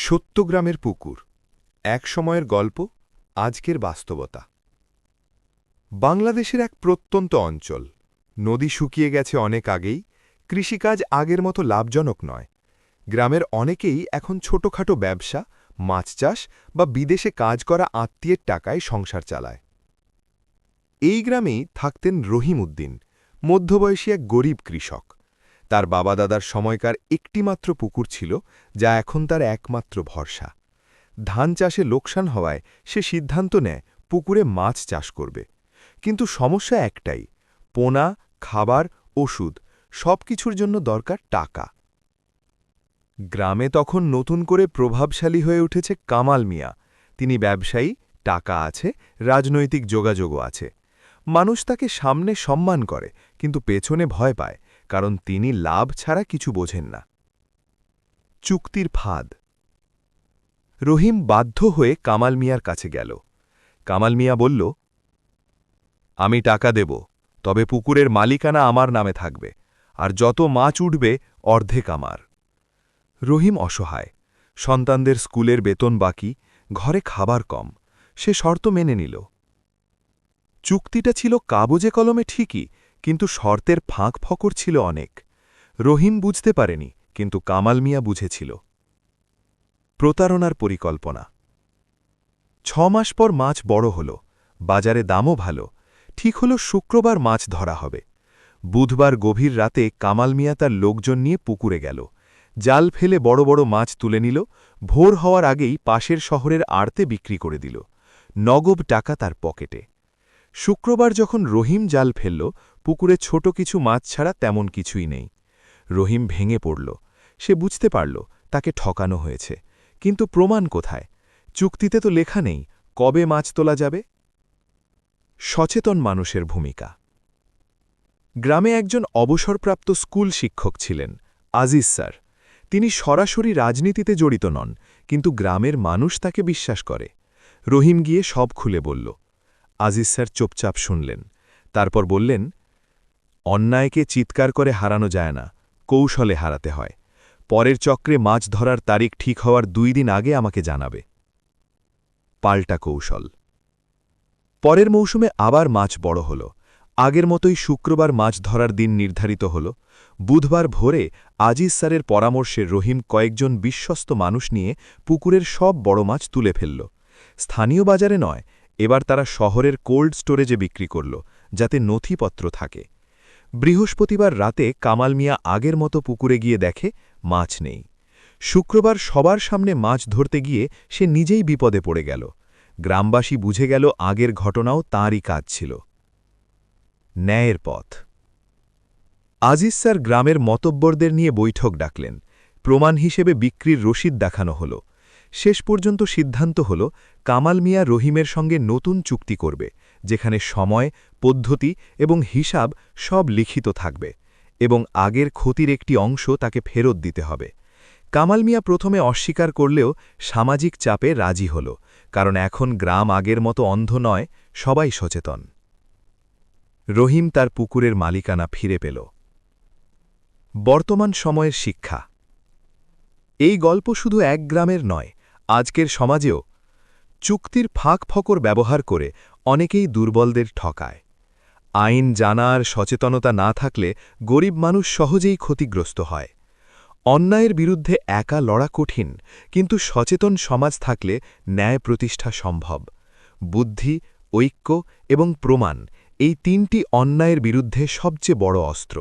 সত্যগ্রামের পুকুর এক সময়ের গল্প আজকের বাস্তবতা। বাংলাদেশের এক প্রত্যন্ত অঞ্চল, নদী শুকিয়ে গেছে অনেক আগেই, কৃষিকাজ আগের মতো লাভজনক নয়। গ্রামের অনেকেই এখন ছোটখাটো ব্যবসা, মাছ চাষ বা বিদেশে কাজ করা আত্মীয়ের টাকায় সংসার চালায়। এই গ্রামেই থাকতেন রহিম উদ্দিন, মধ্যবয়সী এক গরিব কৃষক। তার বাবা দাদার সময়কার একটিমাত্র পুকুর ছিল, যা এখন তার একমাত্র ভরসা। ধান চাষে লোকসান হওয়ায় সে সিদ্ধান্ত নেয় পুকুরে মাছ চাষ করবে। কিন্তু সমস্যা একটাই, পোনা, খাবার, ওষুধ সবকিছুর জন্য দরকার টাকা। গ্রামে তখন নতুন করে প্রভাবশালী হয়ে উঠেছে কামাল মিয়া। তিনি ব্যবসায়ী, টাকা আছে, রাজনৈতিক যোগাযোগও আছে। মানুষ তাকে সামনে সম্মান করে, কিন্তু পেছনে ভয় পায়, কারণ তিনি লাভ ছাড়া কিছু বোঝেন না। চুক্তির ফাঁদ। রহিম বাধ্য হয়ে কামাল মিয়ার কাছে গেল। কামাল মিয়া বলল, আমি টাকা দেব, তবে পুকুরের মালিকানা আমার নামে থাকবে, আর যত মাছ উঠবে অর্ধেক আমার। রহিম অসহায়, সন্তানদের স্কুলের বেতন বাকি, ঘরে খাবার কম। সে শর্ত মেনে নিল। চুক্তিটা ছিল কাগজে কলমে ঠিকই, কিন্তু শর্তের ফাঁক ফকর ছিল অনেক। রহিম বুঝতে পারেনি, কিন্তু কামাল মিয়া বুঝেছিল। প্রতারণার পরিকল্পনা। 6 মাস পর মাছ বড় হল, বাজারে দামও ভালো। ঠিক হল শুক্রবার মাছ ধরা হবে। বুধবার গভীর রাতে কামাল মিয়া তার লোকজন নিয়ে পুকুরে গেল। জাল ফেলে বড় বড় মাছ তুলে নিল। ভোর হওয়ার আগেই পাশের শহরের আড়তে বিক্রি করে দিল। নগদ টাকা তার পকেটে। শুক্রবার যখন রহিম জাল ফেলল, পুকুরে ছোট কিছু মাছ ছাড়া তেমন কিছুই নেই। রহিম ভেঙে পড়ল। সে বুঝতে পারল তাকে ঠকানো হয়েছে, কিন্তু প্রমাণ কোথায়? চুক্তিতে তো লেখা নেই কবে মাছ তোলা যাবে। সচেতন মানুষের ভূমিকা। গ্রামে একজন অবসরপ্রাপ্ত স্কুল শিক্ষক ছিলেন, আজিজ স্যার। তিনি সরাসরি রাজনীতিতে জড়িত নন, কিন্তু গ্রামের মানুষ তাকে বিশ্বাস করে। রহিম গিয়ে সব খুলে বলল। আজিজ স্যার চুপচাপ শুনলেন, তারপর বললেন, অন্যায়কে চিৎকার করে হারানো যায় না, কৌশলে হারাতে হয়। পরের চক্রে মাছ ধরার তারিখ ঠিক হওয়ার 2 দিন আগে আমাকে জানাবে। পাল্টা কৌশল। পরের মৌসুমে আবার মাছ বড় হল। আগের মতোই শুক্রবার মাছ ধরার দিন নির্ধারিত হল। বুধবার ভোরে আজিজ স্যারের পরামর্শে রহিম কয়েকজন বিশ্বস্ত মানুষ নিয়ে পুকুরের সব বড় মাছ তুলে ফেলল। স্থানীয় বাজারে নয়, এবার তারা শহরের কোল্ড স্টোরেজে বিক্রি করল, যাতে নথিপত্র থাকে। বৃহস্পতিবার রাতে কামাল মিয়া আগের মতো পুকুরে গিয়ে দেখে মাছ নেই। শুক্রবার সবার সামনে মাছ ধরতে গিয়ে সে নিজেই বিপদে পড়ে গেল। গ্রামবাসী বুঝে গেল আগের ঘটনাও তাঁরই কাজ ছিল। ন্যায়ের পথ। আজিজ স্যার গ্রামের মতব্বরদের নিয়ে বৈঠক ডাকলেন। প্রমাণ হিসেবে বিক্রির রসিদ দেখানো হল। শেষ পর্যন্ত সিদ্ধান্ত হল কামাল মিয়া রহিমের সঙ্গে নতুন চুক্তি করবে, যেখানে সময়, পদ্ধতি এবং হিসাব সব লিখিত থাকবে, এবং আগের ক্ষতির একটি অংশ তাকে ফেরত দিতে হবে। কামাল মিয়া প্রথমে অস্বীকার করলেও সামাজিক চাপে রাজি হল, কারণ এখন গ্রাম আগের মতো অন্ধ নয়, সবাই সচেতন। রহিম তার পুকুরের মালিকানা ফিরে পেল। বর্তমান সময়ের শিক্ষা। এই গল্প শুধু এক গ্রামের নয়, আজকের সমাজেও। চুক্তির ফাঁক ফকর ব্যবহার করে অনেকেই দুর্বলদের ঠকায়। আইন জানা আর সচেতনতা না থাকলে গরিব মানুষ সহজেই ক্ষতিগ্রস্ত হয়। অন্যায়ের বিরুদ্ধে একা লড়া কঠিন, কিন্তু সচেতন সমাজ থাকলে ন্যায় প্রতিষ্ঠা সম্ভব। বুদ্ধি, ঐক্য এবং প্রমাণ, এই 3টি অন্যায়ের বিরুদ্ধে সবচেয়ে বড় অস্ত্র।